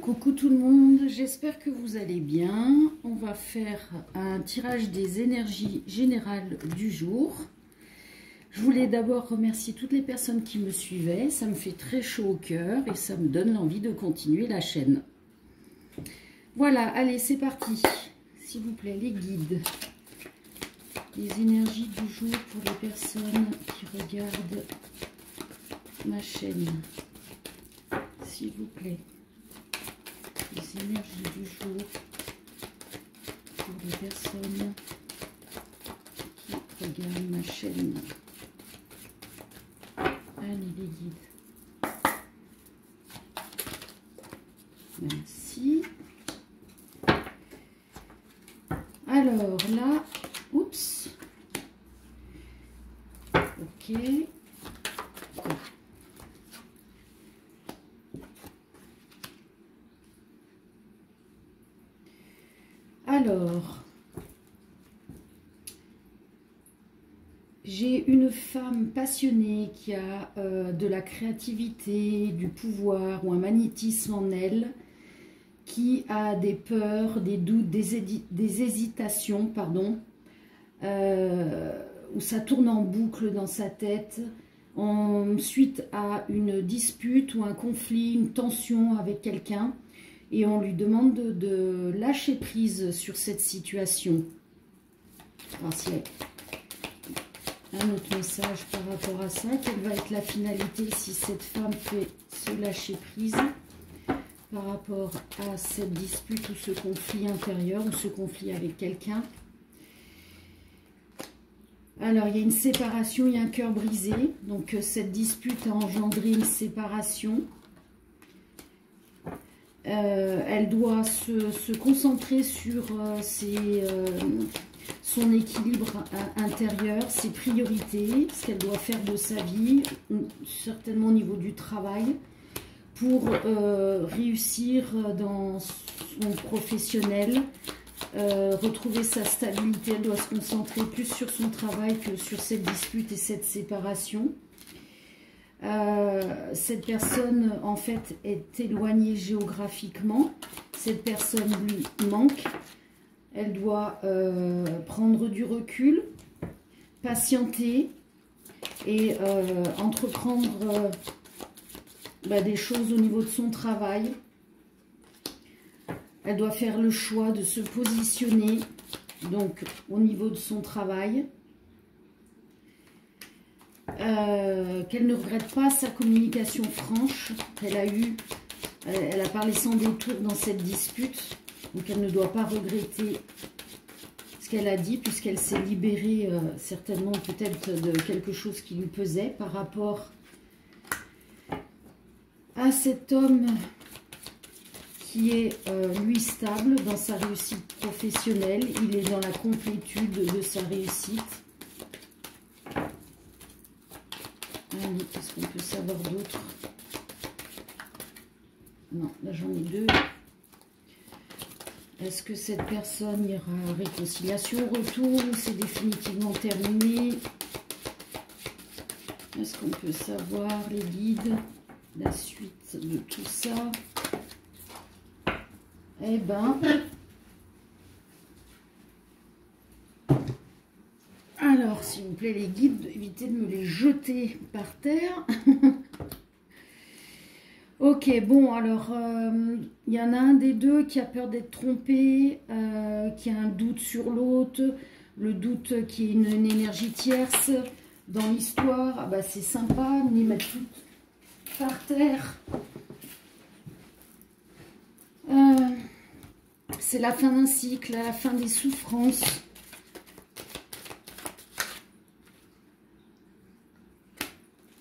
Coucou tout le monde, j'espère que vous allez bien. On va faire un tirage des énergies générales du jour. Je voulais d'abord remercier toutes les personnes qui me suivaient. Ça me fait très chaud au cœur et ça me donne l'envie de continuer la chaîne. Voilà, allez, c'est parti. S'il vous plaît, les guides. Les énergies du jour pour les personnes qui regardent ma chaîne. S'il vous plaît. Les énergies du jour pour les personnes qui regardent ma chaîne. Allez les guides. Merci. Alors là, oups. Ok. Alors, j'ai une femme passionnée qui a de la créativité, du pouvoir ou un magnétisme en elle, qui a des peurs, des doutes, des hésitations, pardon, où ça tourne en boucle dans sa tête, suite à une dispute ou un conflit, une tension avec quelqu'un. Et on lui demande de lâcher prise sur cette situation. Alors, s'il y a un autre message par rapport à ça, quelle va être la finalité si cette femme fait se lâcher prise par rapport à cette dispute ou ce conflit intérieur ou ce conflit avec quelqu'un. Alors, il y a une séparation, il y a un cœur brisé. Donc, cette dispute a engendré une séparation. Elle doit se concentrer sur son équilibre intérieur, ses priorités, ce qu'elle doit faire de sa vie, certainement au niveau du travail, pour réussir dans son professionnel, retrouver sa stabilité. Elle doit se concentrer plus sur son travail que sur cette dispute et cette séparation. Cette personne en fait est éloignée géographiquement, cette personne lui manque, elle doit prendre du recul, patienter et entreprendre des choses au niveau de son travail. Elle doit faire le choix de se positionner donc au niveau de son travail. Qu'elle ne regrette pas sa communication franche elle a parlé sans détour dans cette dispute, donc elle ne doit pas regretter ce qu'elle a dit puisqu'elle s'est libérée certainement peut-être de quelque chose qui lui pesait par rapport à cet homme qui est lui stable dans sa réussite professionnelle, il est dans la complétude de sa réussite. Qu'est-ce qu'on peut savoir d'autre? Non, là j'en ai deux. Est-ce que cette personne ira à réconciliation, retour, ou c'est définitivement terminé? Est-ce qu'on peut savoir, les guides, la suite de tout ça? Eh ben... Alors, s'il vous plaît, les guides, évitez de me les jeter par terre. Ok, bon, alors, il y en a un des deux qui a peur d'être trompé, qui a un doute sur l'autre, le doute qui est une énergie tierce dans l'histoire. Ah bah, c'est sympa, on y met tout par terre. C'est la fin d'un cycle, la fin des souffrances.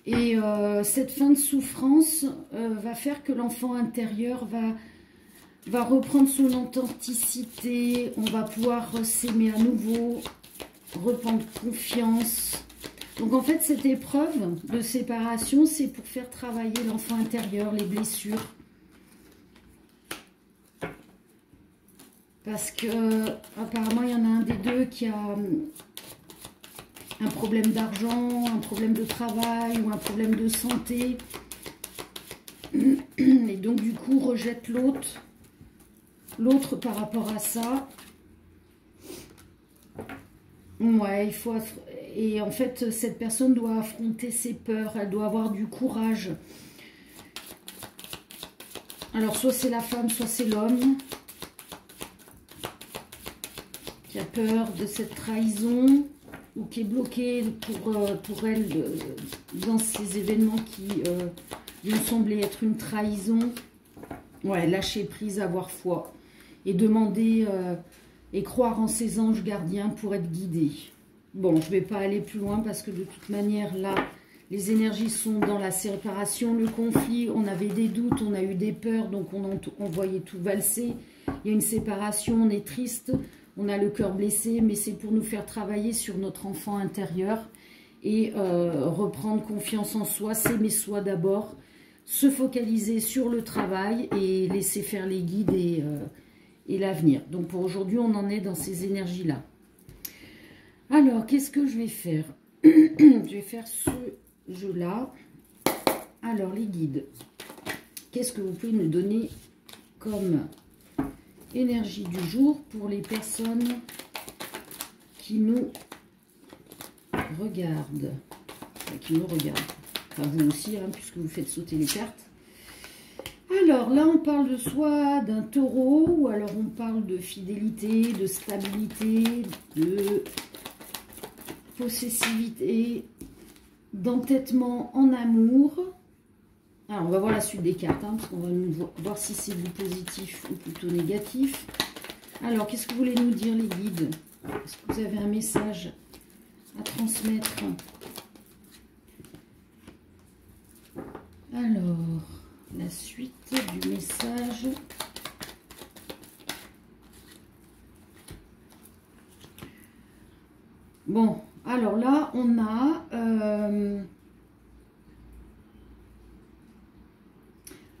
Et cette fin de souffrance va faire que l'enfant intérieur va reprendre son authenticité. On va pouvoir s'aimer à nouveau, reprendre confiance. Donc en fait, cette épreuve de séparation, c'est pour faire travailler l'enfant intérieur, les blessures. Parce que apparemment, il y en a un des deux qui a un problème d'argent, un problème de travail ou un problème de santé. Et donc, du coup, rejette l'autre par rapport à ça. Ouais, il faut... Et en fait, cette personne doit affronter ses peurs. Elle doit avoir du courage. Alors, soit c'est la femme, soit c'est l'homme qui a peur de cette trahison ou qui est bloqué pour elle dans ces événements qui lui ont semblé être une trahison. Ouais, lâcher prise, avoir foi et demander et croire en ses anges gardiens pour être guidé. Bon, je ne vais pas aller plus loin parce que de toute manière, là, les énergies sont dans la séparation, le conflit, on avait des doutes, on a eu des peurs, donc on voyait tout valser. Il y a une séparation, on est triste, on a le cœur blessé, mais c'est pour nous faire travailler sur notre enfant intérieur et reprendre confiance en soi, s'aimer soi d'abord, se focaliser sur le travail et laisser faire les guides et l'avenir. Donc pour aujourd'hui, on en est dans ces énergies-là. Alors, qu'est-ce que je vais faire? Je vais faire ce jeu-là. Alors, les guides. Qu'est-ce que vous pouvez nous donner comme énergie du jour pour les personnes qui nous regardent? Enfin, qui nous regardent. Enfin, vous aussi, hein, puisque vous faites sauter les cartes. Alors, là, on parle de soit d'un taureau, ou alors on parle de fidélité, de stabilité, de possessivité, d'entêtement en amour. Alors, on va voir la suite des cartes, hein, parce qu'on va voir si c'est du positif ou plutôt négatif. Alors, qu'est-ce que vous voulez nous dire, les guides? Est-ce que vous avez un message à transmettre? Alors, la suite du message. Bon, alors là, on a...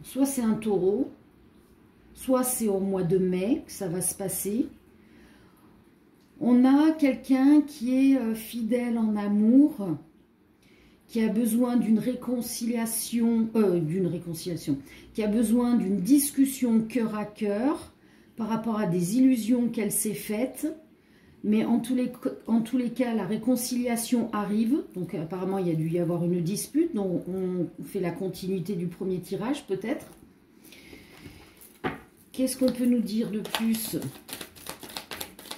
soit c'est un taureau, soit c'est au mois de mai que ça va se passer. On a quelqu'un qui est fidèle en amour, qui a besoin d'une réconciliation, qui a besoin d'une discussion cœur à cœur par rapport à des illusions qu'elle s'est faites. Mais en tous les cas, la réconciliation arrive. Donc apparemment, il y a dû y avoir une dispute. Donc on fait la continuité du premier tirage peut-être. Qu'est-ce qu'on peut nous dire de plus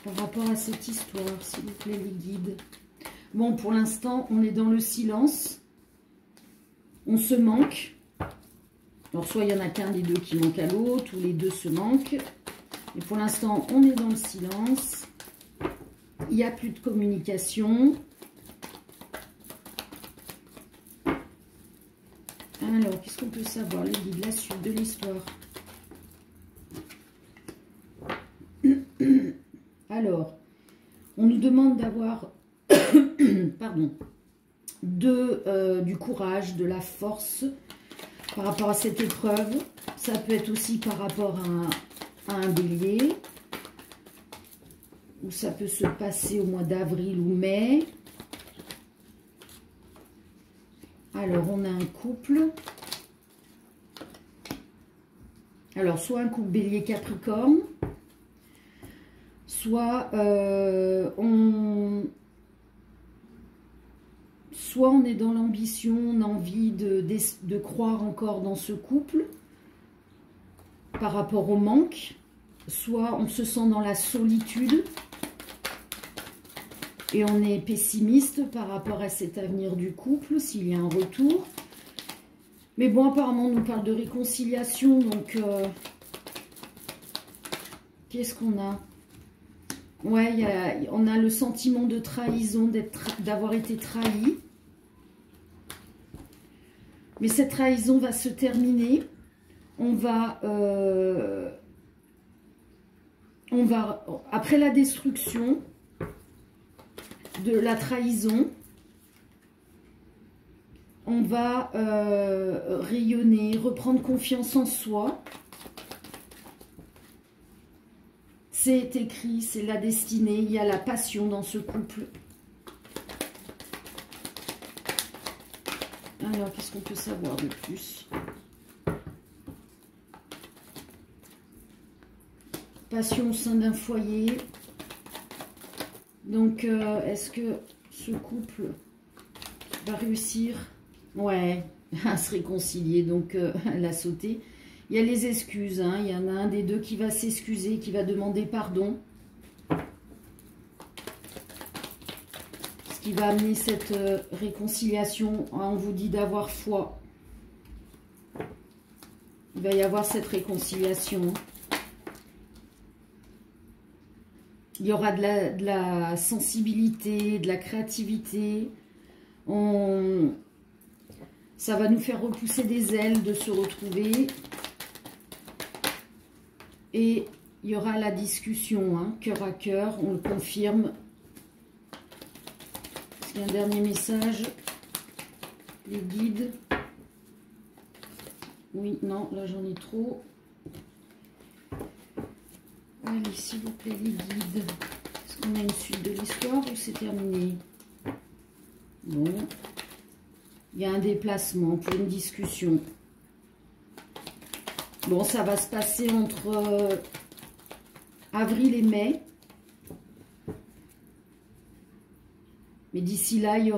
par rapport à cette histoire, s'il vous plaît, les guides? Bon, pour l'instant, on est dans le silence. On se manque. Alors, soit il y en a qu'un des deux qui manque à l'autre, ou les deux se manquent. Mais pour l'instant, on est dans le silence. Il n'y a plus de communication. Alors, qu'est-ce qu'on peut savoir, les guides, la suite de l'histoire? Alors, on nous demande d'avoir pardon, du courage, de la force par rapport à cette épreuve. Ça peut être aussi par rapport à un bélier, ou ça peut se passer au mois d'avril ou mai. Alors, on a un couple. Alors, soit un couple bélier-capricorne, soit on est dans l'ambition, on a envie de croire encore dans ce couple par rapport au manque, soit on se sent dans la solitude et on est pessimiste par rapport à cet avenir du couple, s'il y a un retour. Mais bon, apparemment, on nous parle de réconciliation, donc qu'est-ce qu'on a? Ouais, on a le sentiment de trahison, d'avoir été trahi. Mais cette trahison va se terminer. On va après la destruction de la trahison, on va rayonner, reprendre confiance en soi. C'est écrit, c'est la destinée, il y a la passion dans ce couple. Alors, qu'est-ce qu'on peut savoir de plus? passion au sein d'un foyer. Donc, est-ce que ce couple va réussir? Ouais, à se réconcilier. Donc, elle a sauté. Il y a les excuses. Hein. Il y en a un des deux qui va s'excuser, qui va demander pardon. Ce qui va amener cette réconciliation. On vous dit d'avoir foi. Il va y avoir cette réconciliation. Il y aura de la sensibilité, de la créativité. Ça va nous faire repousser des ailes de se retrouver. Et il y aura la discussion, hein, cœur à cœur, on le confirme. Est-ce qu'il y a un dernier message? Les guides. Oui, non, là j'en ai trop. Allez, s'il vous plaît, les guides. Est-ce qu'on a une suite de l'histoire ou c'est terminé? Bon. Il y a un déplacement pour une discussion. Bon, ça va se passer entre avril et mai. Mais d'ici là, il y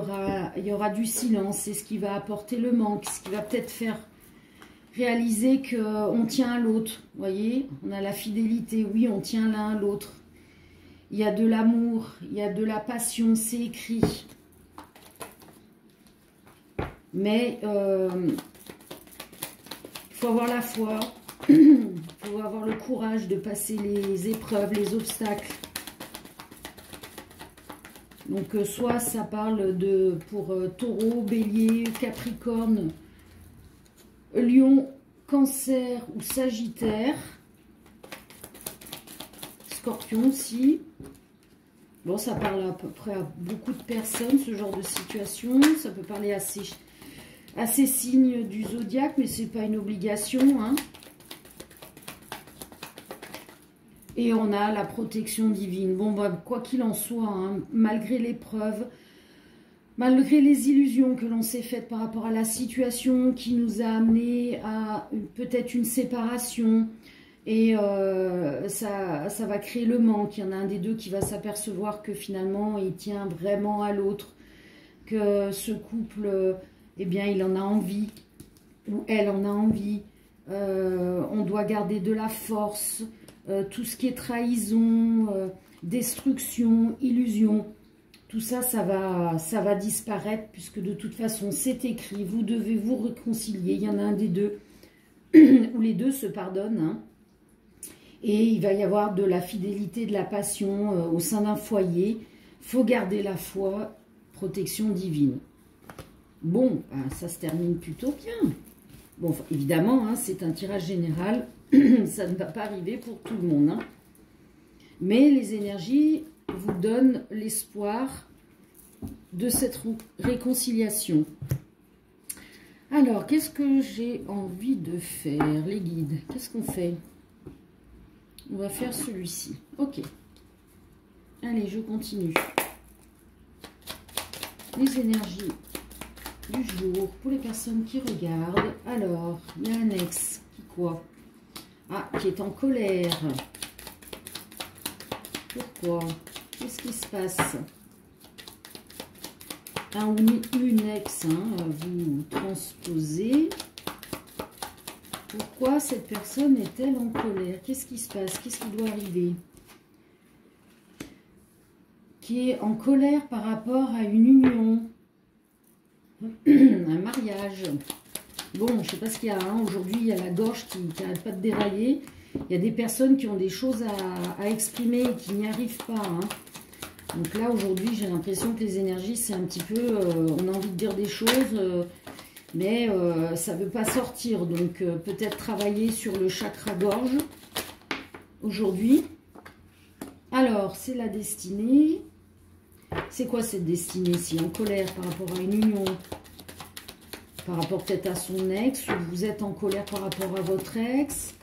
aura du silence. C'est ce qui va apporter le manque. Ce qui va peut-être faire réaliser qu'on tient à l'autre. Vous voyez, on a la fidélité. Oui, on tient l'un à l'autre. Il y a de l'amour. Il y a de la passion. C'est écrit. Mais il faut avoir la foi. Il faut avoir le courage de passer les épreuves, les obstacles. Donc, soit ça parle pour Taureau, Bélier, Capricorne, Lion, Cancer ou Sagittaire. Scorpion aussi. Bon, ça parle à peu près à beaucoup de personnes, ce genre de situation. Ça peut parler à ces signes du zodiaque, mais ce n'est pas une obligation, hein. Et on a la protection divine. Bon, bah, quoi qu'il en soit, hein, malgré l'épreuve, malgré les illusions que l'on s'est faites par rapport à la situation qui nous a amené à peut-être une séparation, et ça va créer le manque. Il y en a un des deux qui va s'apercevoir que finalement, il tient vraiment à l'autre, que ce couple, eh bien, il en a envie, ou elle en a envie. On doit garder de la force. Tout ce qui est trahison, destruction, illusion, tout ça, ça va disparaître puisque de toute façon, c'est écrit. Vous devez vous réconcilier. Il y en a un des deux où les deux se pardonnent. Hein. Et il va y avoir de la fidélité, de la passion au sein d'un foyer. Il faut garder la foi, protection divine. Bon, ça se termine plutôt bien. Bon, évidemment, hein, c'est un tirage général. Ça ne va pas arriver pour tout le monde. Hein. Mais les énergies vous donnent l'espoir de cette réconciliation. Alors, qu'est-ce que j'ai envie de faire, les guides? Qu'est-ce qu'on fait? On va faire celui-ci. Ok. Allez, je continue. Les énergies du jour pour les personnes qui regardent. Alors, il y a un ex qui quoi? Ah, qui est en colère. Pourquoi? Qu'est-ce qui se passe? Un ou une ex, hein, vous transposez. Pourquoi cette personne est-elle en colère? Qu'est-ce qui se passe? Qu'est-ce qui doit arriver? Qui est en colère par rapport à une union, un mariage. Bon, je ne sais pas ce qu'il y a. Hein. Aujourd'hui, il y a la gorge qui n'arrête pas de dérailler. Il y a des personnes qui ont des choses à exprimer et qui n'y arrivent pas. Hein. Donc là, aujourd'hui, j'ai l'impression que les énergies, c'est un petit peu... on a envie de dire des choses, mais ça ne veut pas sortir. Donc, peut-être travailler sur le chakra gorge aujourd'hui. Alors, c'est la destinée. C'est quoi cette destinée? Si en colère par rapport à une union, par rapport peut-être à son ex, ou vous êtes en colère par rapport à votre ex.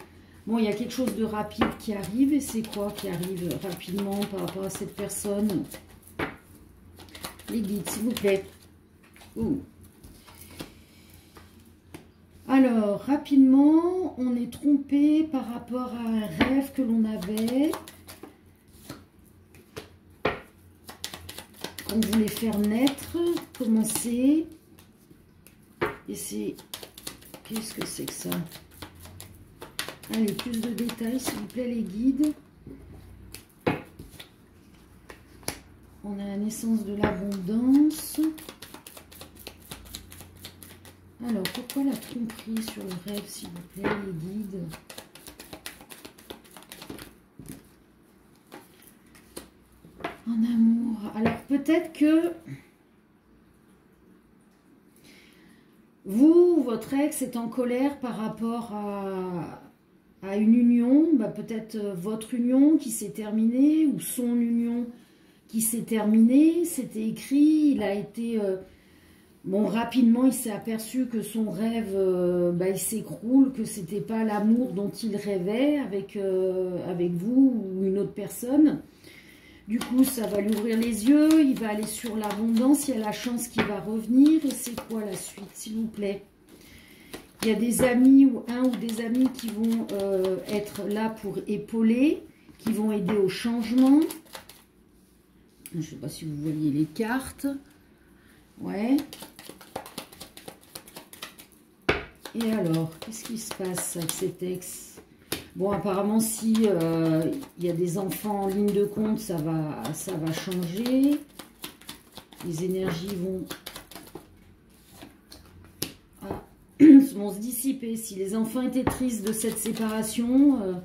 Bon, il y a quelque chose de rapide qui arrive, et c'est quoi qui arrive rapidement par rapport à cette personne? Les guides, s'il vous plaît. Ouh. Alors, rapidement, on est trompé par rapport à un rêve que l'on avait. On voulait faire naître, commencer. Et c'est... Qu'est-ce que c'est que ça? Allez, plus de détails, s'il vous plaît, les guides. On a la naissance de l'abondance. Alors, pourquoi la tromperie sur le rêve, s'il vous plaît, les guides? En amour. Alors, peut-être que vous, votre ex est en colère par rapport à une union. Bah, peut-être votre union qui s'est terminée ou son union qui s'est terminée. C'était écrit, il a été... bon, rapidement, il s'est aperçu que son rêve, bah, il s'écroule, que c'était pas l'amour dont il rêvait avec vous ou une autre personne. Du coup, ça va lui ouvrir les yeux, il va aller sur l'abondance, il y a la chance qu'il va revenir. Et c'est quoi la suite, s'il vous plaît? Il y a des amis ou un ou des amis qui vont être là pour épauler, qui vont aider au changement. Je ne sais pas si vous voyez les cartes. Ouais. Et alors, qu'est-ce qui se passe avec cet ex? Bon, apparemment, si il y a des enfants en ligne de compte, ça va changer. Les énergies vont se dissiper. Si les enfants étaient tristes de cette séparation,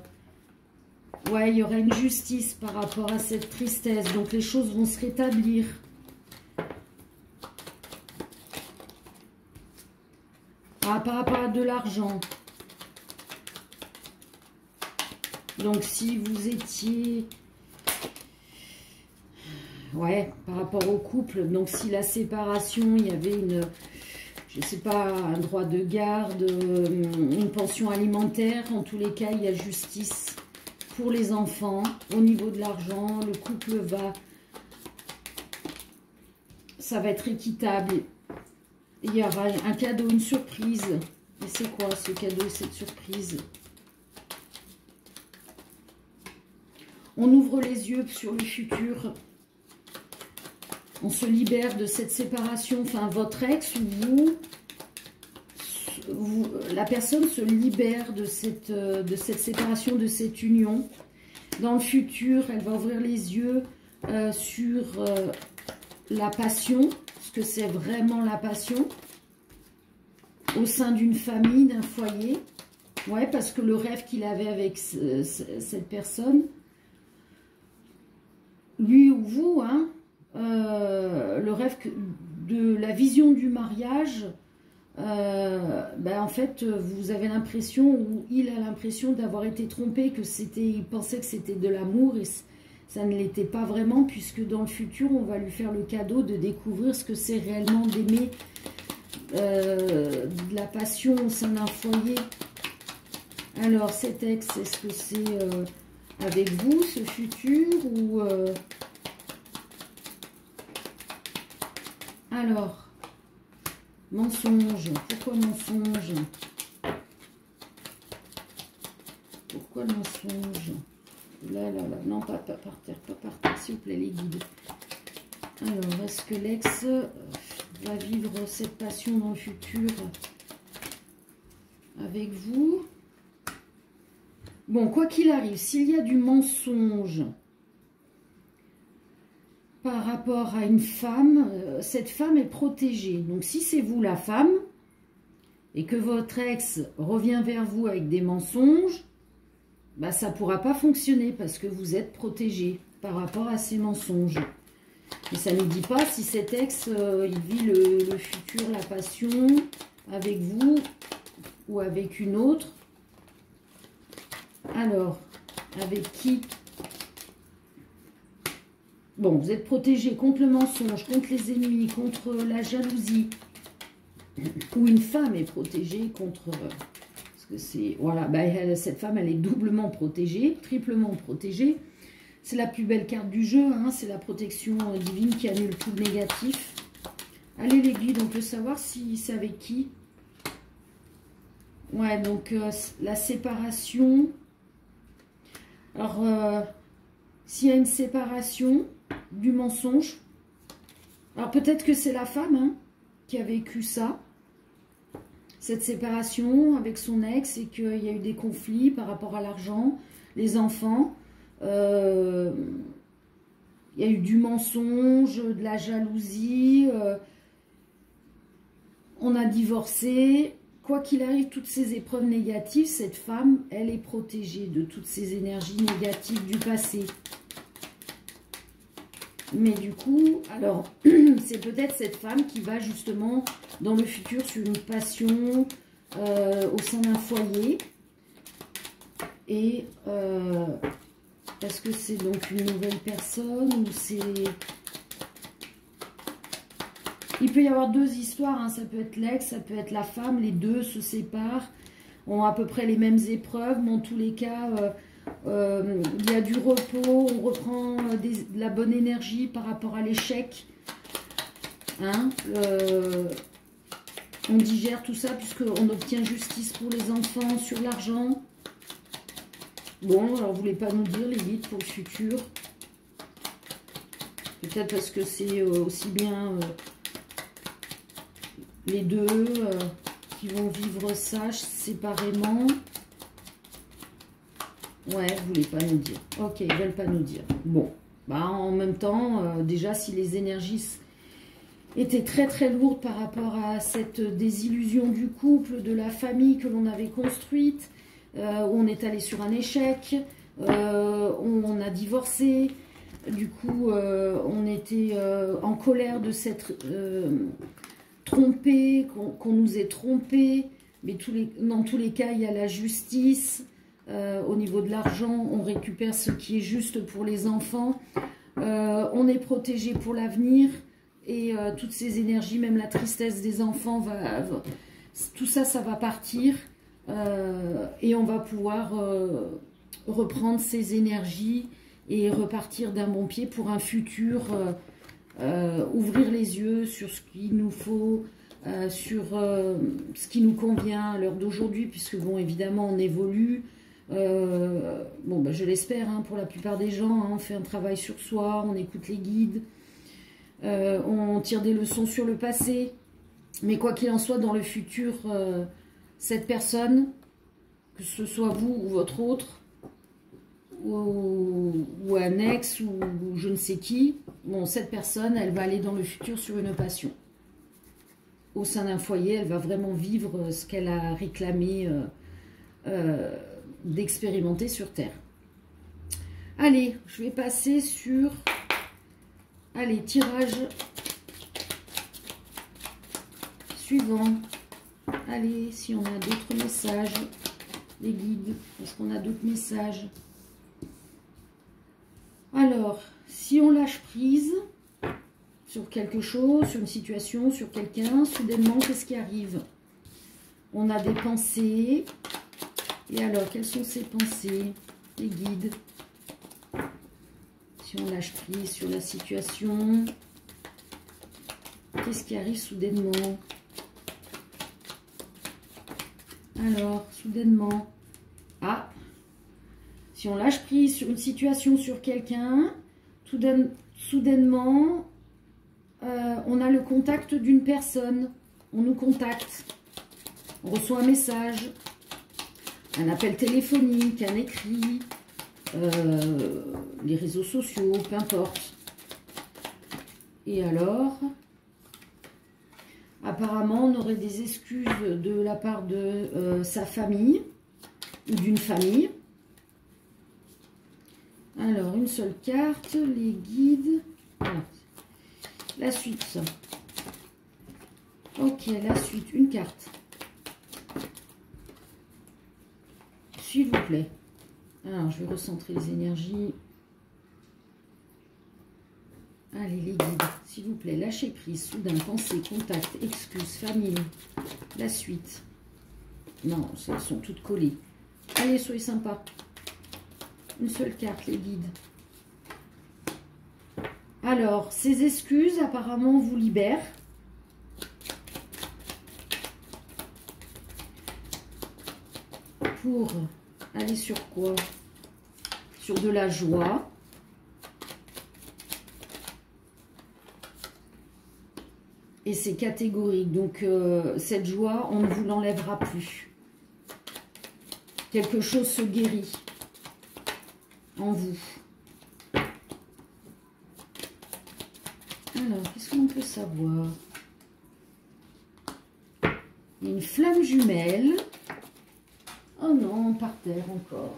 ouais, il y aura une justice par rapport à cette tristesse. Donc, les choses vont se rétablir. Ah, par rapport à de l'argent. Donc, si vous étiez... Ouais, par rapport au couple. Donc, si la séparation, il y avait une... Je ne sais pas, un droit de garde, une pension alimentaire. En tous les cas, il y a justice pour les enfants. Au niveau de l'argent, le couple va... Ça va être équitable. Il y aura un cadeau, une surprise. Et c'est quoi ce cadeau, cette surprise? On ouvre les yeux sur le futur. On se libère de cette séparation. Enfin, votre ex ou vous, la personne se libère de cette séparation, de cette union. Dans le futur, elle va ouvrir les yeux sur la passion. Ce que c'est vraiment la passion. Au sein d'une famille, d'un foyer. Ouais, parce que le rêve qu'il avait avec cette personne... Lui ou vous, hein, le rêve de la vision du mariage, ben en fait, vous avez l'impression, ou il a l'impression d'avoir été trompé, il pensait que c'était de l'amour, et ça ne l'était pas vraiment, puisque dans le futur, on va lui faire le cadeau de découvrir ce que c'est réellement d'aimer, de la passion au sein d'un foyer. Alors, cet ex, est-ce que c'est... avec vous, ce futur, ou... Alors, mensonge. Pourquoi mensonge? Pourquoi mensonge? Là, non, pas par terre, s'il vous plaît, les guides. Alors, est-ce que l'ex va vivre cette passion dans le futur avec vous? Bon, quoi qu'il arrive, s'il y a du mensonge par rapport à une femme, cette femme est protégée. Donc, si c'est vous la femme et que votre ex revient vers vous avec des mensonges, bah, ça ne pourra pas fonctionner parce que vous êtes protégé par rapport à ces mensonges. Mais ça ne dit pas si cet ex, il vit le futur, la passion avec vous ou avec une autre. Alors, avec qui? Bon, vous êtes protégé contre le mensonge, contre les ennemis, contre la jalousie. Ou une femme est protégée contre... parce que c'est... Voilà, bah, cette femme, elle est doublement protégée, triplement protégée. C'est la plus belle carte du jeu, hein, c'est la protection divine qui annule tout le négatif. Allez les guides, on peut savoir si c'est avec qui. Ouais, donc la séparation. Alors, s'il y a une séparation du mensonge, alors peut-être que c'est la femme hein, qui a vécu ça, cette séparation avec son ex, et qu'il y a eu des conflits par rapport à l'argent, les enfants. Il y a eu du mensonge, de la jalousie. On a divorcé. Quoi qu'il arrive, toutes ces épreuves négatives, cette femme, elle est protégée de toutes ces énergies négatives du passé. Mais du coup, alors, c'est peut-être cette femme qui va justement dans le futur sur une passion au sein d'un foyer. Et est-ce que c'est donc une nouvelle personne ou c'est... Il peut y avoir deux histoires, hein. Ça peut être l'ex, ça peut être la femme, les deux se séparent, ont à peu près les mêmes épreuves, mais en tous les cas, il y a du repos, on reprend de la bonne énergie par rapport à l'échec. Hein, on digère tout ça puisqu'on obtient justice pour les enfants sur l'argent. Bon, alors vous voulez pas nous dire les guides pour le futur? Peut-être parce que c'est aussi bien... les deux qui vont vivre ça séparément. Ouais, vous voulez pas nous dire. Ok, ils veulent pas nous dire. Bon, bah en même temps, déjà si les énergies étaient très très lourdes par rapport à cette désillusion du couple, de la famille que l'on avait construite, où on est allé sur un échec, on a divorcé, du coup on était en colère de s'être... trompé, qu'on nous ait trompé, mais dans tous les cas, il y a la justice. Au niveau de l'argent, on récupère ce qui est juste pour les enfants. On est protégé pour l'avenir. Et toutes ces énergies, même la tristesse des enfants, tout ça, ça va partir. Et on va pouvoir reprendre ces énergies et repartir d'un bon pied pour un futur... ouvrir les yeux sur ce qu'il nous faut, sur ce qui nous convient à l'heure d'aujourd'hui, puisque bon, évidemment, on évolue. Bon, ben, je l'espère, hein, pour la plupart des gens, hein, on fait un travail sur soi, on écoute les guides, on tire des leçons sur le passé. Mais quoi qu'il en soit, dans le futur, cette personne, que ce soit vous ou votre autre, ou un ex ou je ne sais qui, bon, cette personne, elle va aller dans le futur sur une passion. Au sein d'un foyer, elle va vraiment vivre ce qu'elle a réclamé d'expérimenter sur Terre. Allez, je vais passer sur... Allez, tirage suivant. Allez, si on a d'autres messages, les guides, est-ce qu'on a d'autres messages? Alors, si on lâche prise sur quelque chose, sur une situation, sur quelqu'un, soudainement, qu'est-ce qui arrive? On a des pensées. Et alors, quelles sont ces pensées? Les guides. Si on lâche prise sur la situation, qu'est-ce qui arrive soudainement? Alors, soudainement. Ah! Si on lâche prise sur une situation, sur quelqu'un, soudainement, on a le contact d'une personne. On nous contacte. On reçoit un message, un appel téléphonique, un écrit, les réseaux sociaux, peu importe. Et alors, apparemment, on aurait des excuses de la part de sa famille ou d'une famille. Alors, une seule carte, les guides. Voilà. La suite. Ok, la suite, une carte. S'il vous plaît. Alors, je vais recentrer les énergies. Allez, les guides, s'il vous plaît, lâchez prise, soudain, pensée, contact, excuse, famille. La suite. Non, elles sont toutes collées. Allez, soyez sympas. Une seule carte, les guides. Alors, ces excuses, apparemment, vous libèrent. pour aller sur quoi? Sur de la joie. Et c'est catégorique. Donc, cette joie, on ne vous l'enlèvera plus. Quelque chose se guérit en vous. Alors, qu'est-ce qu'on peut savoir? Il y a une flamme jumelle. Oh non, par terre encore.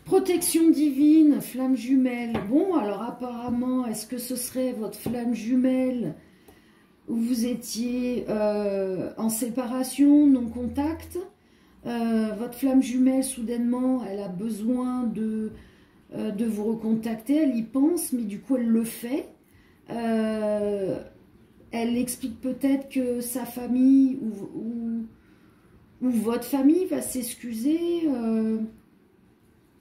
Protection divine, flamme jumelle. Bon, alors apparemment, est-ce que ce serait votre flamme jumelle où vous étiez en séparation, non contact? Votre flamme jumelle, soudainement, elle a besoin de vous recontacter. Elle y pense, mais du coup, elle le fait. Elle explique peut-être que sa famille ou votre famille va s'excuser.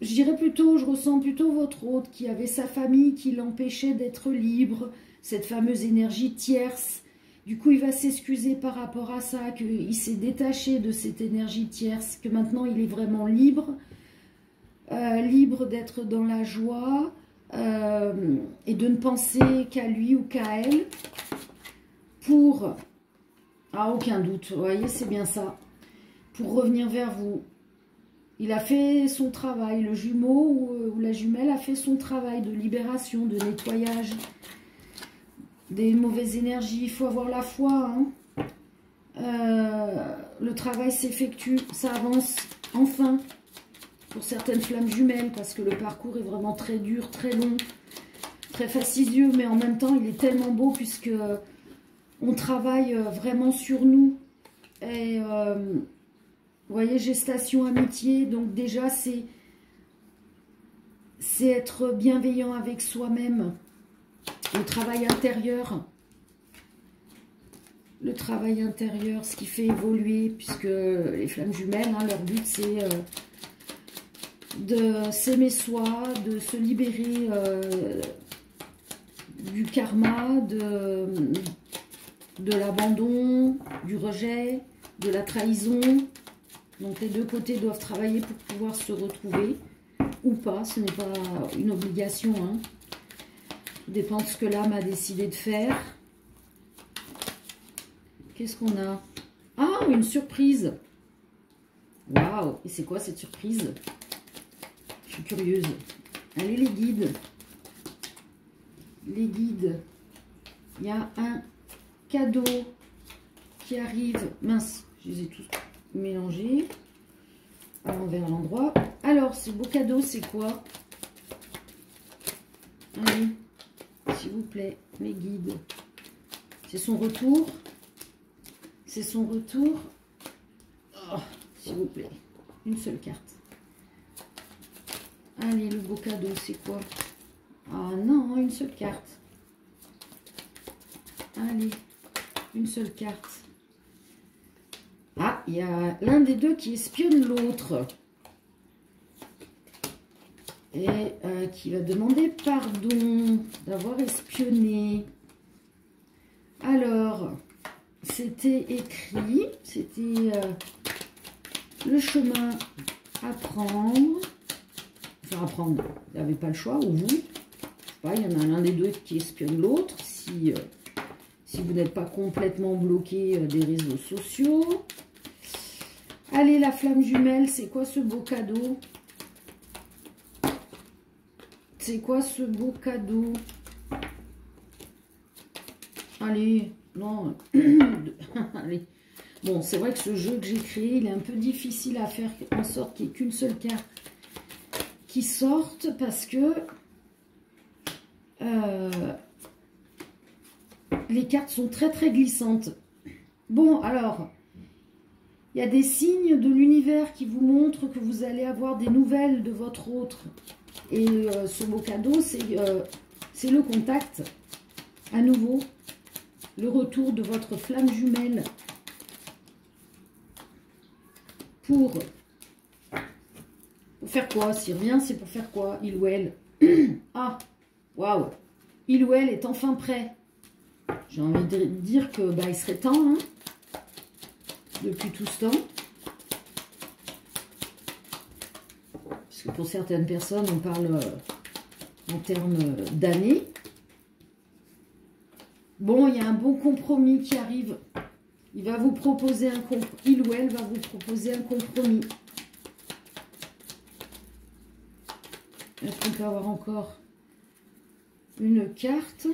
Je dirais plutôt, je ressens plutôt votre hôte qui avait sa famille qui l'empêchait d'être libre, cette fameuse énergie tierce. Du coup, il va s'excuser par rapport à ça, qu'il s'est détaché de cette énergie tierce, que maintenant il est vraiment libre, libre d'être dans la joie et de ne penser qu'à lui ou qu'à elle. Pour, ah aucun doute, vous voyez, c'est bien ça, pour revenir vers vous. Il a fait son travail, le jumeau ou la jumelle a fait son travail de libération, de nettoyage des mauvaises énergies. Il faut avoir la foi, hein. Le travail s'effectue, ça avance enfin pour certaines flammes jumelles parce que le parcours est vraiment très dur, très long, très fastidieux, mais en même temps il est tellement beau puisque on travaille vraiment sur nous. Et vous voyez, gestation, amitié, donc déjà c'est être bienveillant avec soi-même. Le travail intérieur. Le travail intérieur, ce qui fait évoluer, puisque les flammes jumelles, hein, leur but c'est de s'aimer soi, de se libérer du karma, de l'abandon, du rejet, de la trahison. Donc les deux côtés doivent travailler pour pouvoir se retrouver, ou pas, ce n'est pas une obligation, hein. Tout dépend de ce que l'âme a décidé de faire. Qu'est-ce qu'on a? Ah, une surprise. Waouh, et c'est quoi cette surprise? Je suis curieuse. Allez les guides. Les guides. Il y a un cadeau qui arrive. Mince, je les ai tous mélangés à l'envers à l'endroit. Alors, ce beau cadeau, c'est quoi? Allez, s'il vous plaît, mes guides. C'est son retour. C'est son retour. Oh, s'il vous plaît, une seule carte. Allez, le beau cadeau, c'est quoi? Ah non, une seule carte. Allez, une seule carte. Ah, il y a l'un des deux qui espionne l'autre. Et qui va demander pardon d'avoir espionné. Alors, c'était écrit, c'était le chemin à prendre. Enfin, à prendre, vous n'avez pas le choix, ou vous. Je sais pas, il y en a l'un des deux qui espionne l'autre. Si vous n'êtes pas complètement bloqué des réseaux sociaux. Allez, la flamme jumelle, c'est quoi ce beau cadeau? C'est quoi ce beau cadeau? Allez, non. Allez. Bon, c'est vrai que ce jeu que j'ai créé, il est un peu difficile à faire en sorte qu'il n'y ait qu'une seule carte qui sorte parce que les cartes sont très très glissantes. Bon, alors, il y a des signes de l'univers qui vous montrent que vous allez avoir des nouvelles de votre autre. Et ce beau cadeau, c'est le contact, à nouveau, le retour de votre flamme jumelle pour faire quoi? S'il revient, c'est pour faire quoi? Il ou elle? Ah, waouh! Il ou elle est enfin prêt. J'ai envie de dire que bah, il serait temps, hein. depuis tout ce temps. Parce que pour certaines personnes, on parle en termes d'années. Bon, il y a un bon compromis qui arrive. Il va vous proposer un compromis. Il ou elle va vous proposer un compromis. Est-ce qu'on peut avoir encore une carte?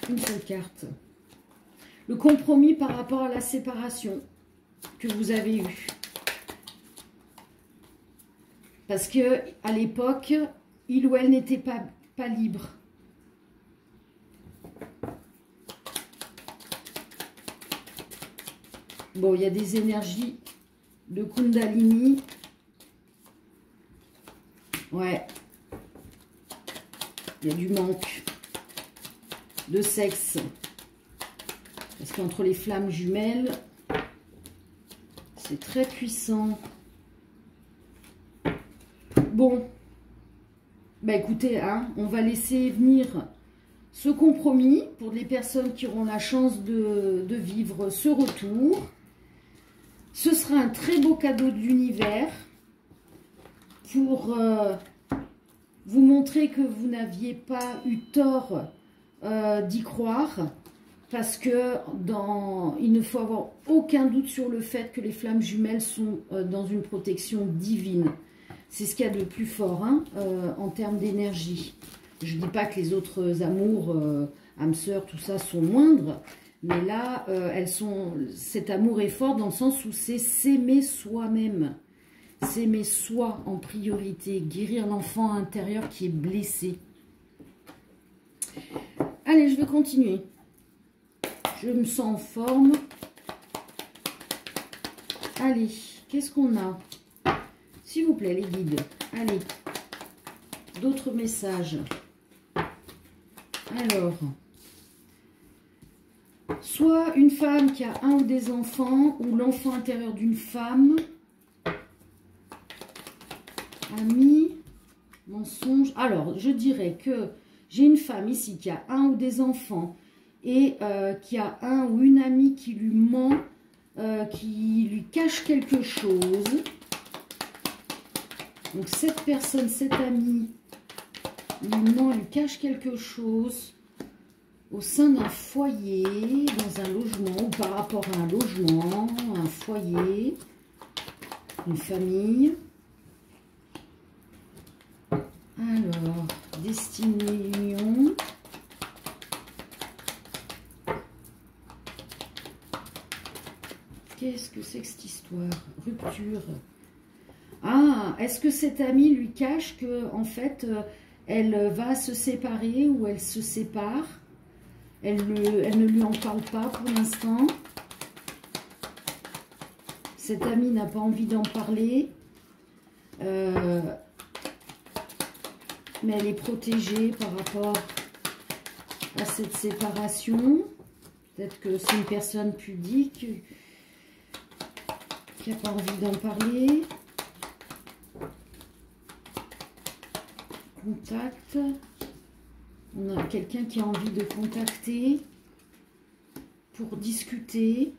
Une seule carte. Le compromis par rapport à la séparation que vous avez eue. Parce que à l'époque, il ou elle n'était pas libre. Bon, il y a des énergies de Kundalini. Ouais. Il y a du manque de sexe. Parce qu'entre les flammes jumelles, c'est très puissant. Bon. Bah écoutez, hein, on va laisser venir ce compromis pour les personnes qui auront la chance de vivre ce retour. Ce sera un très beau cadeau de l'univers pour vous montrer que vous n'aviez pas eu tort d'y croire, parce que il ne faut avoir aucun doute sur le fait que les flammes jumelles sont dans une protection divine. C'est ce qu'il y a de plus fort hein, en termes d'énergie. Je ne dis pas que les autres amours, âmes sœurs, tout ça sont moindres, mais là, cet amour est fort dans le sens où c'est s'aimer soi-même. S'aimer soi en priorité, guérir l'enfant intérieur qui est blessé. Allez, je vais continuer. Je me sens en forme. Allez, qu'est-ce qu'on a? S'il vous plaît, les guides. Allez, d'autres messages. Alors, soit une femme qui a un ou des enfants, ou l'enfant intérieur d'une femme. Ami, mensonge. Alors, je dirais que j'ai une femme ici qui a un ou des enfants et qui a un ou une amie qui lui ment, qui lui cache quelque chose. Donc, cette personne, cette amie, lui ment, lui cache quelque chose au sein d'un foyer, dans un logement, ou par rapport à un logement, un foyer, une famille. Alors, destinée, union. Qu'est-ce que c'est que cette histoire? Rupture. Ah, est-ce que cette amie lui cache que, en fait, elle va se séparer ou elle se sépare? Elle ne lui en parle pas pour l'instant. Cette amie n'a pas envie d'en parler. Mais elle est protégée par rapport à cette séparation. Peut-être que c'est une personne pudique qui n'a pas envie d'en parler. Contact. On a quelqu'un qui a envie de contacter pour discuter.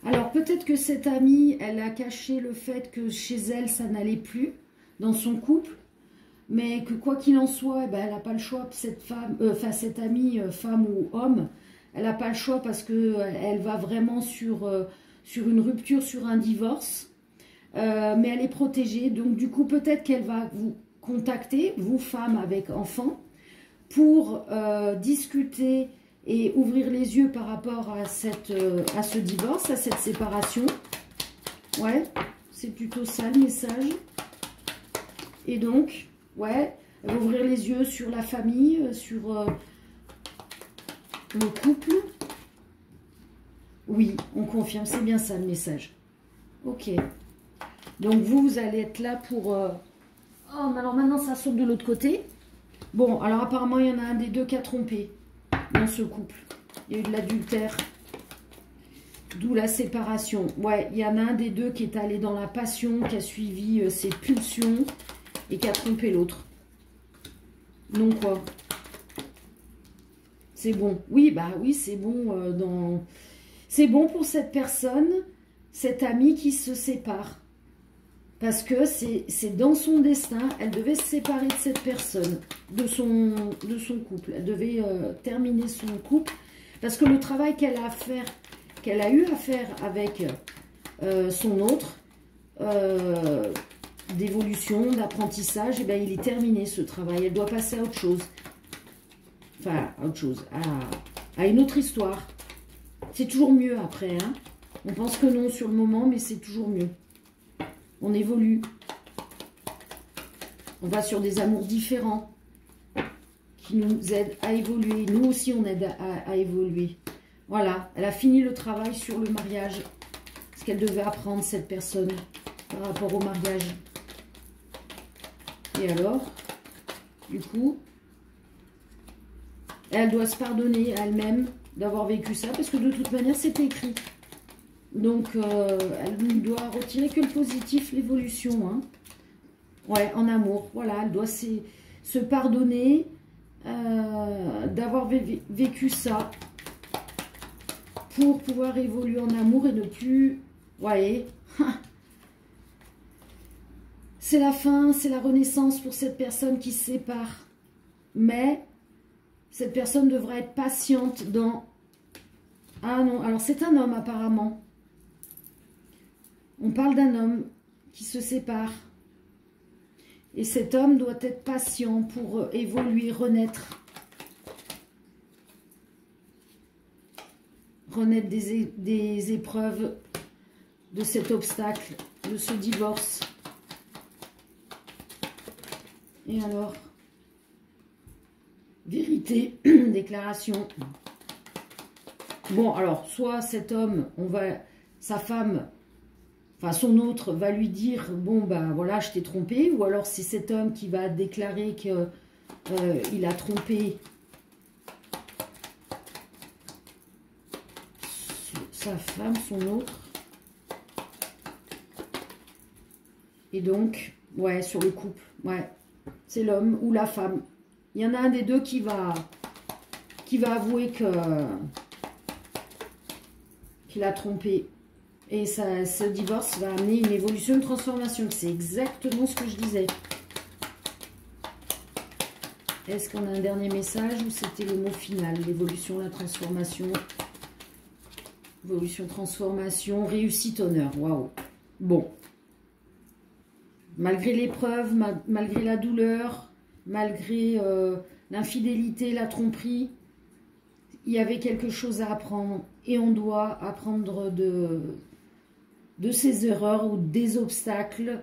Alors, peut-être que cette amie, elle a caché le fait que chez elle, ça n'allait plus dans son couple, mais que quoi qu'il en soit, eh ben, elle n'a pas le choix, cette femme, cette amie, femme ou homme, elle n'a pas le choix parce qu'elle va vraiment sur une rupture, sur un divorce, mais elle est protégée. Donc, du coup, peut-être qu'elle va vous contacter, vous, femmes avec enfants, pour discuter et ouvrir les yeux par rapport à ce divorce, à cette séparation. Ouais, c'est plutôt ça le message. Et donc, ouais, elle va ouvrir les yeux sur la famille, sur le couple. Oui, on confirme, c'est bien ça le message. Ok. Donc vous allez être là pour... Oh, mais alors maintenant ça saute de l'autre côté. Bon, alors apparemment il y en a un des deux qui a trompé dans ce couple. Il y a eu de l'adultère. D'où la séparation. Ouais, il y en a un des deux qui est allé dans la passion, qui a suivi ses pulsions et qui a trompé l'autre. Non quoi? C'est bon. Oui, bah oui, c'est bon c'est bon pour cette personne, cet ami qui se sépare. Parce que c'est dans son destin, elle devait se séparer de cette personne, de son couple. Elle devait terminer son couple. Parce que le travail qu'elle a eu à faire avec son autre, d'évolution, d'apprentissage, et ben il est terminé ce travail. Elle doit passer à autre chose. Enfin, à autre chose, à une autre histoire. C'est toujours mieux après, hein. On pense que non sur le moment, mais c'est toujours mieux. On évolue. On va sur des amours différents qui nous aident à évoluer. Nous aussi, on aide à évoluer. Voilà, elle a fini le travail sur le mariage. Ce qu'elle devait apprendre, cette personne, par rapport au mariage. Et alors, du coup, elle doit se pardonner à elle-même d'avoir vécu ça, parce que de toute manière, c'est écrit. Donc, elle ne doit retirer que le positif, l'évolution. Hein. Ouais, en amour. Voilà, elle doit se pardonner d'avoir vécu ça pour pouvoir évoluer en amour et ne plus... Voyez, c'est la fin, c'est la renaissance pour cette personne qui se sépare. Mais cette personne devra être patiente dans... Ah non, alors c'est un homme apparemment. On parle d'un homme qui se sépare. Et cet homme doit être patient pour évoluer, renaître. Renaître des épreuves de cet obstacle, de ce divorce. Et alors, vérité, déclaration. Bon, alors, soit cet homme, sa femme... Enfin, son autre va lui dire, bon, ben voilà, je t'ai trompé. Ou alors, c'est cet homme qui va déclarer qu'il a trompé sa femme, son autre. Et donc, ouais, sur le couple, ouais, c'est l'homme ou la femme. Il y en a un des deux qui va avouer qu'il a trompé. Et ce divorce va amener une évolution, une transformation. C'est exactement ce que je disais. Est-ce qu'on a un dernier message ou c'était le mot final? L'évolution, la transformation. Évolution, transformation, réussite, honneur. Waouh. Bon. Malgré l'épreuve, malgré la douleur, malgré l'infidélité, la tromperie, il y avait quelque chose à apprendre. Et on doit apprendre de ses erreurs ou des obstacles.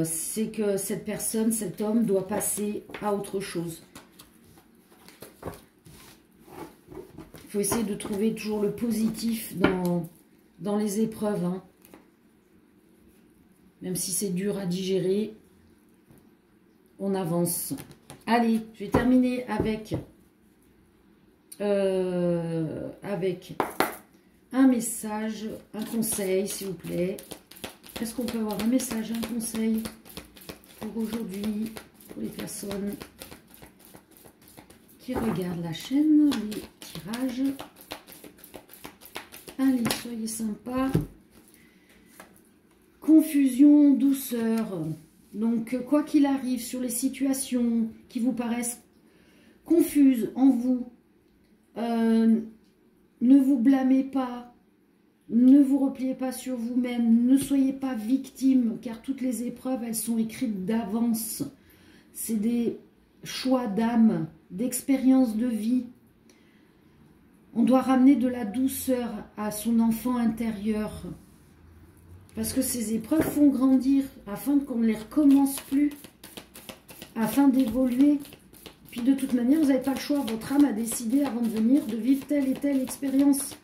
C'est que cette personne, cet homme doit passer à autre chose. Il faut essayer de trouver toujours le positif dans les épreuves. Hein. Même si c'est dur à digérer, on avance. Allez, je vais terminer avec un message, un conseil, s'il vous plaît. Est-ce qu'on peut avoir un message, un conseil pour aujourd'hui, pour les personnes qui regardent la chaîne, les tirages. Allez, soyez sympas. Confusion, douceur. Donc, quoi qu'il arrive sur les situations qui vous paraissent confuses en vous, ne vous blâmez pas, ne vous repliez pas sur vous-même, ne soyez pas victime, car toutes les épreuves, elles sont écrites d'avance. C'est des choix d'âme, d'expérience de vie. On doit ramener de la douceur à son enfant intérieur. Parce que ces épreuves font grandir, afin qu'on ne les recommence plus, afin d'évoluer. Puis de toute manière, vous n'avez pas le choix. Votre âme a décidé avant de venir de vivre telle et telle expérience.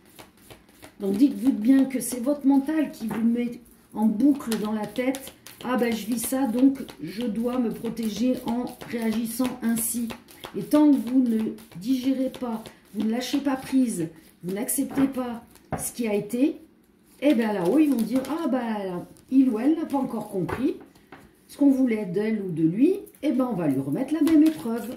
Donc dites-vous bien que c'est votre mental qui vous met en boucle dans la tête. Ah ben je vis ça, donc je dois me protéger en réagissant ainsi. Et tant que vous ne digérez pas, vous ne lâchez pas prise, vous n'acceptez pas ce qui a été, et bien là-haut, ils vont dire, ah ben il ou elle n'a pas encore compris ce qu'on voulait d'elle ou de lui, et ben on va lui remettre la même épreuve.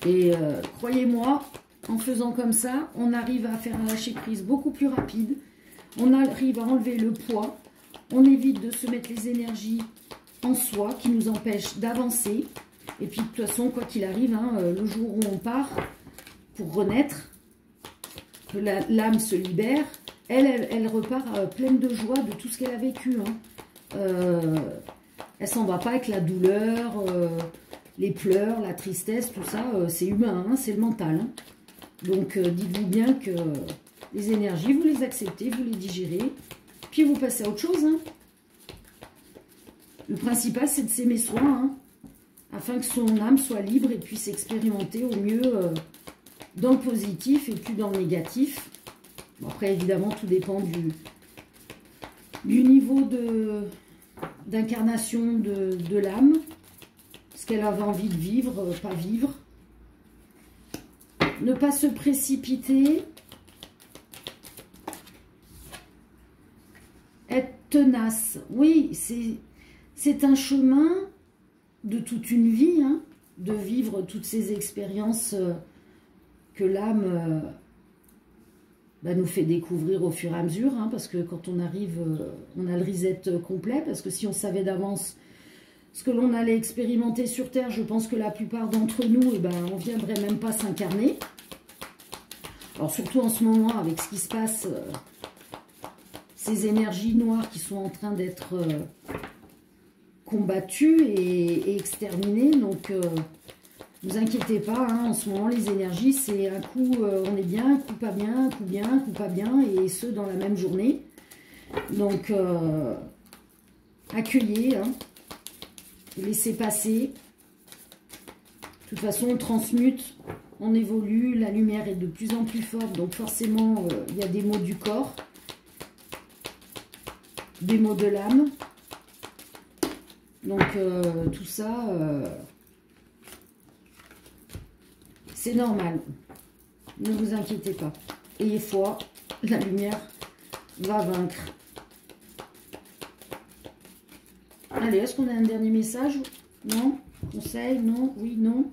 Et croyez-moi, en faisant comme ça, on arrive à faire un lâcher-prise beaucoup plus rapide. On arrive à enlever le poids. On évite de se mettre les énergies en soi qui nous empêchent d'avancer. Et puis de toute façon, quoi qu'il arrive, hein, le jour où on part pour renaître, que l'âme se libère, elle repart pleine de joie de tout ce qu'elle a vécu. Hein. Elle s'en va pas avec la douleur, les pleurs, la tristesse, tout ça, c'est humain, hein, c'est le mental. Hein. Donc dites-vous bien que les énergies, vous les acceptez, vous les digérez, puis vous passez à autre chose. Hein. Le principal, c'est de s'aimer soi, hein, afin que son âme soit libre et puisse expérimenter au mieux dans le positif et plus dans le négatif. Bon, après, évidemment, tout dépend du niveau d'incarnation de l'âme, ce qu'elle avait envie de vivre, pas vivre. Ne pas se précipiter, être tenace. Oui, c'est un chemin de toute une vie, hein, de vivre toutes ces expériences que l'âme nous fait découvrir au fur et à mesure, hein, parce que quand on arrive, on a le reset complet, parce que si on savait d'avance ce que l'on allait expérimenter sur Terre, je pense que la plupart d'entre nous, on ne viendrait même pas s'incarner. Alors surtout en ce moment, avec ce qui se passe, ces énergies noires qui sont en train d'être combattues et exterminées, donc ne vous inquiétez pas, hein, en ce moment les énergies, c'est un coup on est bien, un coup pas bien, un coup bien, un coup pas bien, et ce dans la même journée. Donc accueillez, hein, laissez passer. De toute façon, on transmute, on évolue, la lumière est de plus en plus forte, donc forcément il y a des maux du corps, des maux de l'âme. Donc tout ça, c'est normal. Ne vous inquiétez pas. Ayez foi, la lumière va vaincre. Allez, est-ce qu'on a un dernier message? Non? Conseil? Non? Oui? Non?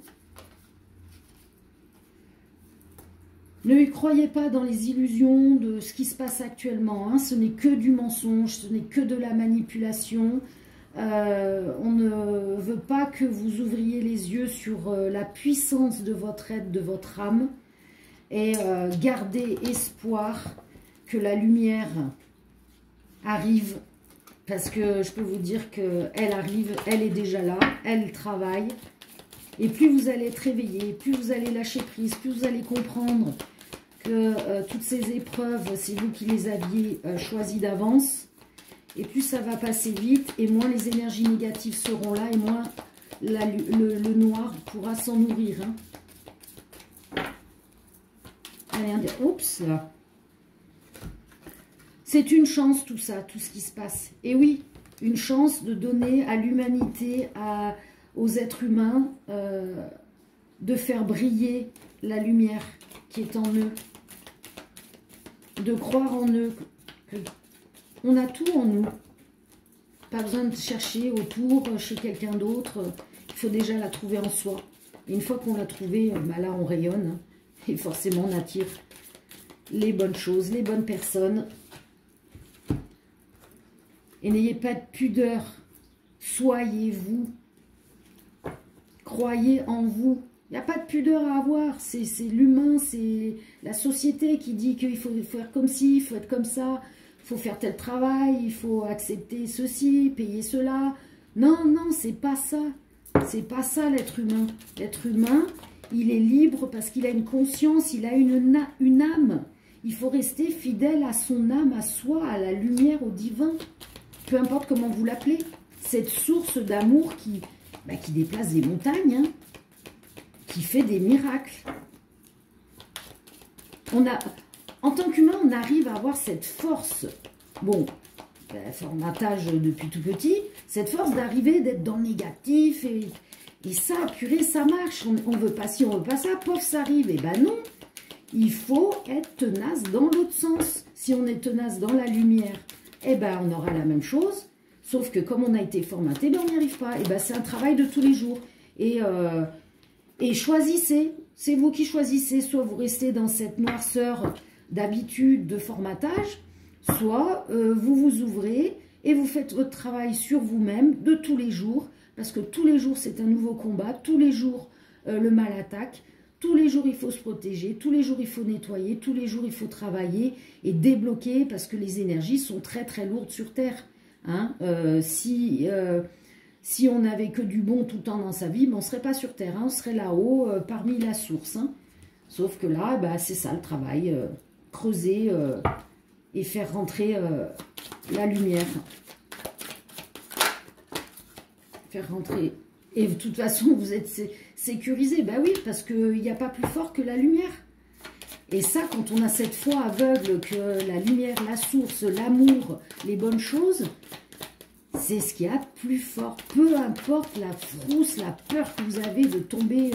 Ne croyez pas dans les illusions de ce qui se passe actuellement. Hein. Ce n'est que du mensonge, ce n'est que de la manipulation. On ne veut pas que vous ouvriez les yeux sur la puissance de votre être, de votre âme. Et gardez espoir que la lumière arrive. Parce que je peux vous dire qu'elle arrive, elle est déjà là, elle travaille. Et plus vous allez être réveillé, plus vous allez lâcher prise, plus vous allez comprendre que toutes ces épreuves, c'est vous qui les aviez choisies d'avance. Et plus ça va passer vite, et moins les énergies négatives seront là, et moins le noir pourra s'en nourrir. Hein. Allez, oups là. C'est une chance tout ça, tout ce qui se passe. Et oui, une chance de donner à l'humanité, aux êtres humains, de faire briller la lumière qui est en eux. De croire en eux. On a tout en nous. Pas besoin de chercher autour, chez quelqu'un d'autre. Il faut déjà la trouver en soi. Et une fois qu'on l'a trouvée, là on rayonne. Hein, et forcément on attire les bonnes choses, les bonnes personnes. Et n'ayez pas de pudeur. Soyez-vous. Croyez en vous. Il n'y a pas de pudeur à avoir. C'est l'humain, c'est la société qui dit qu'il faut faire comme ci, il faut être comme ça. Il faut faire tel travail, il faut accepter ceci, payer cela. Non, non, c'est pas ça. C'est pas ça l'être humain. L'être humain, il est libre parce qu'il a une conscience, il a une âme. Il faut rester fidèle à son âme, à soi, à la lumière, au divin. Peu importe comment vous l'appelez. Cette source d'amour qui déplace des montagnes, hein, qui fait des miracles. En tant qu'humain, on arrive à avoir cette force, bon, formatage depuis tout petit, cette force d'arriver, d'être dans le négatif, et ça, purée, ça marche, on veut pas ci, on veut pas ça, pof, ça arrive, et ben non, il faut être tenace dans l'autre sens. Si on est tenace dans la lumière, et ben on aura la même chose, sauf que comme on a été formaté, ben on n'y arrive pas, et ben c'est un travail de tous les jours, et Et choisissez, c'est vous qui choisissez, soit vous restez dans cette noirceur d'habitude, de formatage, soit vous vous ouvrez et vous faites votre travail sur vous-même de tous les jours, parce que tous les jours c'est un nouveau combat, tous les jours le mal attaque, tous les jours il faut se protéger, tous les jours il faut nettoyer, tous les jours il faut travailler et débloquer, parce que les énergies sont très très lourdes sur Terre. Hein. Si on n'avait que du bon tout le temps dans sa vie, ben on ne serait pas sur Terre, hein, on serait là-haut, parmi la source. Hein. Sauf que là, ben, c'est ça le travail, creuser et faire rentrer la lumière. Faire rentrer. Et de toute façon, vous êtes sécurisé. Ben oui, parce qu'il n'y a pas plus fort que la lumière. Et ça, quand on a cette foi aveugle que la lumière, la source, l'amour, les bonnes choses... C'est ce qu'il y a de plus fort. Peu importe la frousse, la peur que vous avez de tomber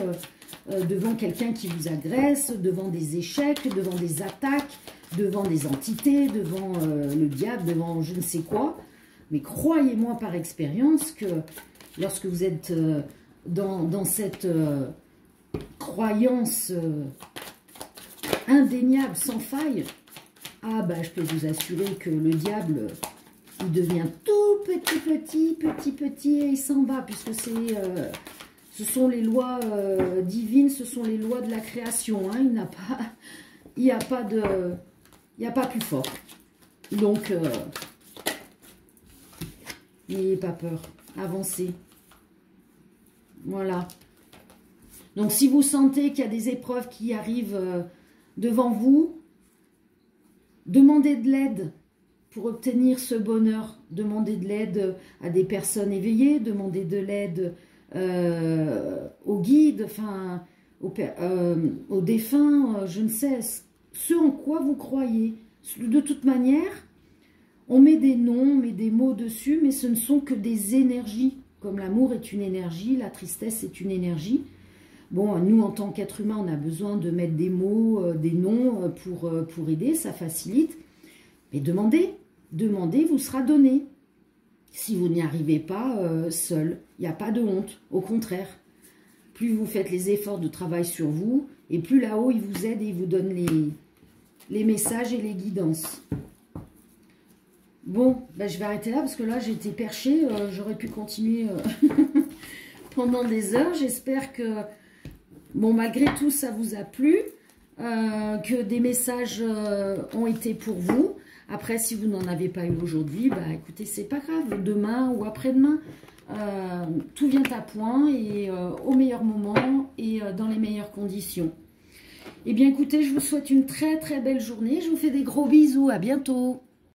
devant quelqu'un qui vous agresse, devant des échecs, devant des attaques, devant des entités, devant le diable, devant je ne sais quoi. Mais croyez-moi par expérience que lorsque vous êtes dans cette croyance indéniable, sans faille, ah bah je peux vous assurer que le diable... il devient tout petit et il s'en va, puisque ce sont les lois divines, ce sont les lois de la création. Hein. Il n'y a pas plus fort. Donc, n'ayez pas peur, avancez. Voilà. Donc, si vous sentez qu'il y a des épreuves qui arrivent devant vous, demandez de l'aide. Pour obtenir ce bonheur, demandez de l'aide à des personnes éveillées, demandez de l'aide aux guides, enfin, aux défunts, je ne sais, ce en quoi vous croyez. De toute manière, on met des noms, on met des mots dessus, mais ce ne sont que des énergies. Comme l'amour est une énergie, la tristesse est une énergie. Bon, nous, en tant qu'être humain, on a besoin de mettre des mots, des noms pour aider, ça facilite. Mais demandez, vous sera donné. Si vous n'y arrivez pas seul, il n'y a pas de honte. Au contraire, plus vous faites les efforts de travail sur vous, et plus là-haut, il vous aide et il vous donne les messages et les guidances. Bon, ben, je vais arrêter là parce que là, j'étais perchée. J'aurais pu continuer pendant des heures. J'espère que, bon, malgré tout, ça vous a plu, que des messages ont été pour vous. Après, si vous n'en avez pas eu aujourd'hui, bah écoutez, c'est pas grave. Demain ou après-demain, tout vient à point et au meilleur moment et dans les meilleures conditions. Eh bien, écoutez, je vous souhaite une très très belle journée. Je vous fais des gros bisous. À bientôt.